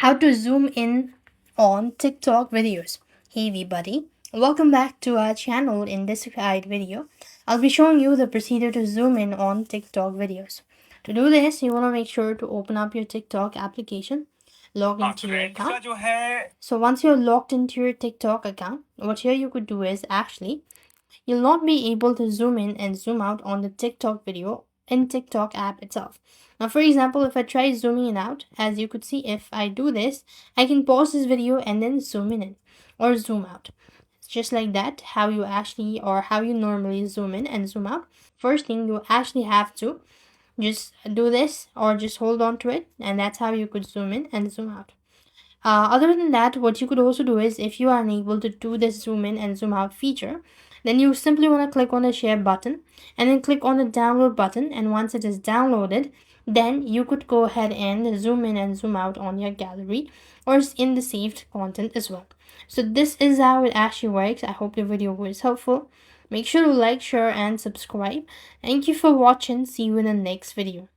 How to zoom in on TikTok videos. Hey everybody, welcome back to our channel. In this guide video, I'll be showing you the procedure to zoom in on TikTok videos. To do this, you want to make sure to open up your TikTok application, log into your account. So once you're logged into your TikTok account, what here you could do is actually you'll not be able to zoom in and zoom out on the TikTok video in TikTok app itself. Now, for example, if I try zooming in out, as you could see, if I do this, I can pause this video and then zoom in or zoom out. It's just like that, how you actually or how you normally zoom in and zoom out. First thing, you actually have to just do this or just hold on to it, and that's how you could zoom in and zoom out. Other than that, what you could also do is if you are unable to do this zoom in and zoom out feature, then you simply want to click on the share button and then click on the download button. And once it is downloaded, then you could go ahead and zoom in and zoom out on your gallery or in the saved content as well. So this is how it actually works. I hope the video was helpful. Make sure to like, share, and subscribe. Thank you for watching. See you in the next video.